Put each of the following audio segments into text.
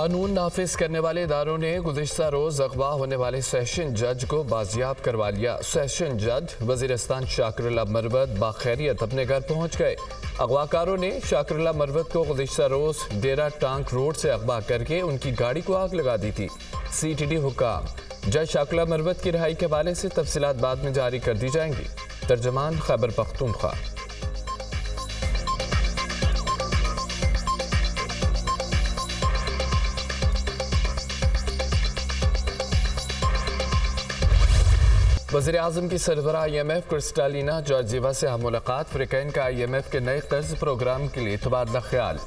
قانون نافذ کرنے والے اداروں نے گزشتہ روز اغوا ہونے والے سیشن جج کو بازیاب کروا لیا۔ سیشن جج وزیرستان شاکر اللہ مروت باخیریت اپنے گھر پہنچ گئے۔ اغواکاروں نے شاکر اللہ مروت کو گزشتہ روز ڈیرہ ٹانک روڈ سے اغوا کر کے ان کی گاڑی کو آگ لگا دی تھی۔ سی ٹی ڈی حکام جج شاکر اللہ مروت کی رہائی کے حوالے سے تفصیلات بعد میں جاری کر دی جائیں گی۔ ترجمان خیبر پختونخوا۔ وزیر اعظم کی سربراہ I M F Kristalina Georgieva سے ہم ملاقات۔ فریقین کا آئی ایم ایف کے نئے قرض پروگرام کے لیے تبادلہ خیال۔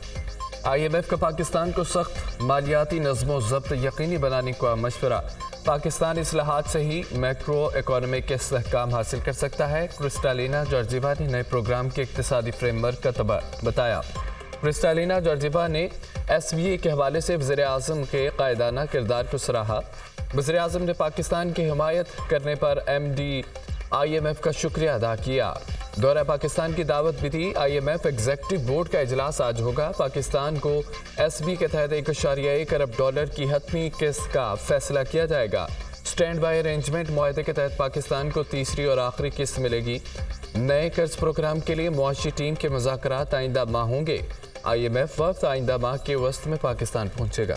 آئی ایم ایف کا پاکستان کو سخت مالیاتی نظم و ضبط یقینی بنانے کا مشورہ۔ پاکستان اصلاحات سے ہی میکرو اکانومی کے استحکام حاصل کر سکتا ہے۔ کرسٹالینا جارجیوا نے نئے پروگرام کے اقتصادی فریم ورک کا بتایا۔ کرسٹالینا جارجیوا نے ایس بی اے کے حوالے سے وزیر اعظم کے قائدانہ کردار کو سراہا۔ وزیر اعظم نے پاکستان کی حمایت کرنے پر M D I M F کا شکریہ ادا کیا۔ دورہ پاکستان کی دعوت بھی دی۔ I M F executive board کا اجلاس آج ہوگا۔ پاکستان کو ایس بی کے تحت $1.1 ارب کی حتمی قسط کا فیصلہ کیا جائے گا۔ اسٹینڈ بائی ارینجمنٹ معاہدے کے تحت پاکستان کو تیسری اور آخری قسط ملے گی۔ نئے قرض پروگرام کے لیے معاشی ٹیم کے مذاکرات آئندہ ماہ ہوں گے۔ آئی ایم ایف وفد آئندہ ماہ کے وسط میں پاکستان پہنچے گا۔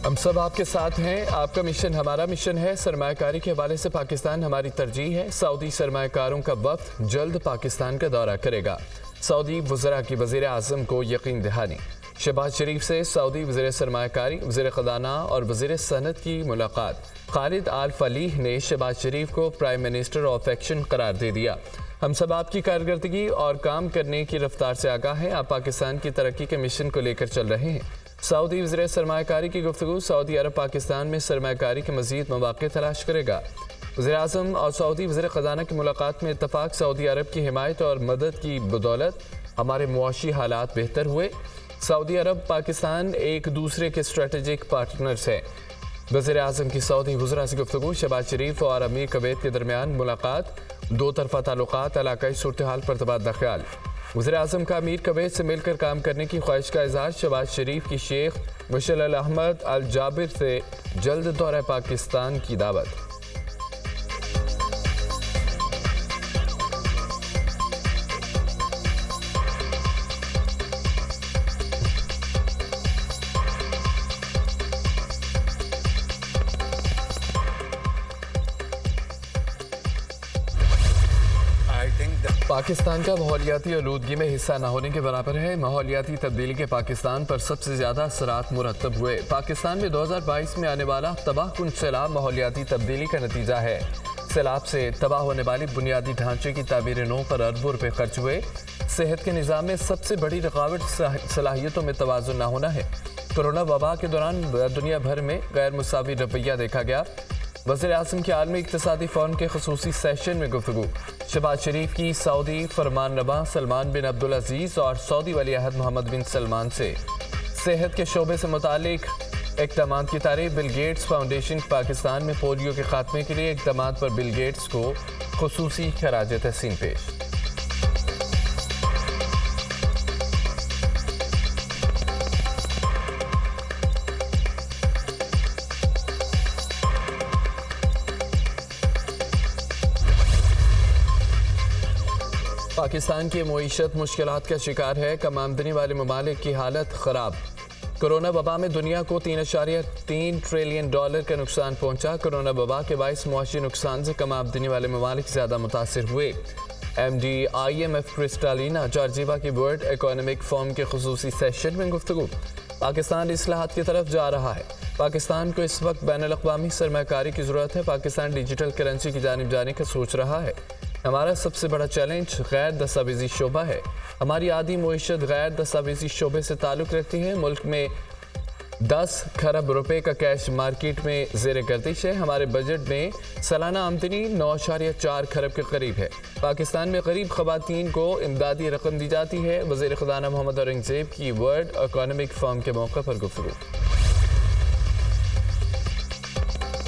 ہم سب آپ کے ساتھ ہیں۔ آپ کا مشن ہمارا مشن ہے۔ سرمایہ کاری کے حوالے سے پاکستان ہماری ترجیح ہے۔ سعودی سرمایہ کاروں کا وفد جلد پاکستان کا دورہ کرے گا۔ سعودی وزراء کی وزیر اعظم کو یقین دہانی۔ شہباز شریف سے سعودی وزیر سرمایہ کاری، وزیر خزانہ اور وزیر صنعت کی ملاقات۔ خالد آل فلیح نے شہباز شریف کو پرائم منسٹر آف ایکشن قرار دے دیا۔ ہم سب آپ کی کارکردگی اور کام کرنے کی رفتار سے آگاہ ہیں۔ آپ پاکستان کی ترقی کے مشن کو لے کر چل رہے ہیں۔ سعودی وزیر سرمایہ کاری کی گفتگو۔ سعودی عرب پاکستان میں سرمایہ کاری کے مزید مواقع تلاش کرے گا۔ وزیر اعظم اور سعودی وزیر خزانہ کی ملاقات میں اتفاق۔ سعودی عرب کی حمایت اور مدد کی بدولت ہمارے معاشی حالات بہتر ہوئے۔ سعودی عرب پاکستان ایک دوسرے کے اسٹریٹجک پارٹنرز ہیں۔ وزیر اعظم کی سعودی وزراء سے گفتگو۔ شہباز شریف اور امیر کویت کے درمیان ملاقات۔ دو طرفہ تعلقات، علاقائی صورتحال پر تبادلہ خیال۔ وزیر اعظم کا امیر کویت سے مل کر کام کرنے کی خواہش کا اظہار۔ شہباز شریف کی شیخ مشعل احمد الجابر سے جلد دورہ پاکستان کی دعوت۔ پاکستان کا ماحولیاتی آلودگی میں حصہ نہ ہونے کے برابر ہے۔ ماحولیاتی تبدیلی کے پاکستان پر سب سے زیادہ اثرات مرتب ہوئے۔ پاکستان میں 2022 میں آنے والا تباہ کن سیلاب ماحولیاتی تبدیلی کا نتیجہ ہے۔ سیلاب سے تباہ ہونے والی بنیادی ڈھانچے کی تعمیر نو پر اربوں روپے خرچ ہوئے۔ صحت کے نظام میں سب سے بڑی رکاوٹ صلاحیتوں میں توازن نہ ہونا ہے۔ کورونا وبا کے دوران دنیا بھر میں غیر مساوی رویہ دیکھا گیا۔ وزیر اعظم کے عالمی اقتصادی فورم کے خصوصی سیشن میں گفتگو۔ شہباز شریف کی سعودی فرمان رواں سلمان بن عبدالعزیز اور سعودی ولی عہد محمد بن سلمان سے صحت کے شعبے سے متعلق اقدامات کی تعریف۔ بل گیٹس فاؤنڈیشن پاکستان میں پولیو کے خاتمے کے لیے اقدامات پر بل گیٹس کو خصوصی خراج تحسین پیش۔ پاکستان کی معیشت مشکلات کا شکار ہے۔ کم آمدنی والے ممالک کی حالت خراب۔ کورونا وبا میں دنیا کو $3.3 ٹریلین کا نقصان پہنچا۔ کورونا وبا کے باعث معاشی نقصان سے کم آمدنی والے ممالک زیادہ متاثر ہوئے۔ M D I M F Kristalina Georgieva کی ورلڈ اکانومک فورم کے خصوصی سیشن میں گفتگو۔ پاکستان اصلاحات کی طرف جا رہا ہے۔ پاکستان کو اس وقت بین الاقوامی سرمایہ کاری کی ضرورت ہے۔ پاکستان ڈیجیٹل کرنسی کی جانب جانے کا سوچ رہا ہے۔ ہمارا سب سے بڑا چیلنج غیر دستاویزی شعبہ ہے۔ ہماری آدھی معیشت غیر دستاویزی شعبے سے تعلق رکھتی ہے۔ ملک میں 10 کھرب روپے کا کیش مارکیٹ میں زیر گردش ہے۔ ہمارے بجٹ میں سالانہ آمدنی 9.4 کھرب کے قریب ہے۔ پاکستان میں غریب خواتین کو امدادی رقم دی جاتی ہے۔ وزیر خزانہ محمد اورنگزیب کی ورلڈ اکانومک فورم کے موقع پر گفتگو۔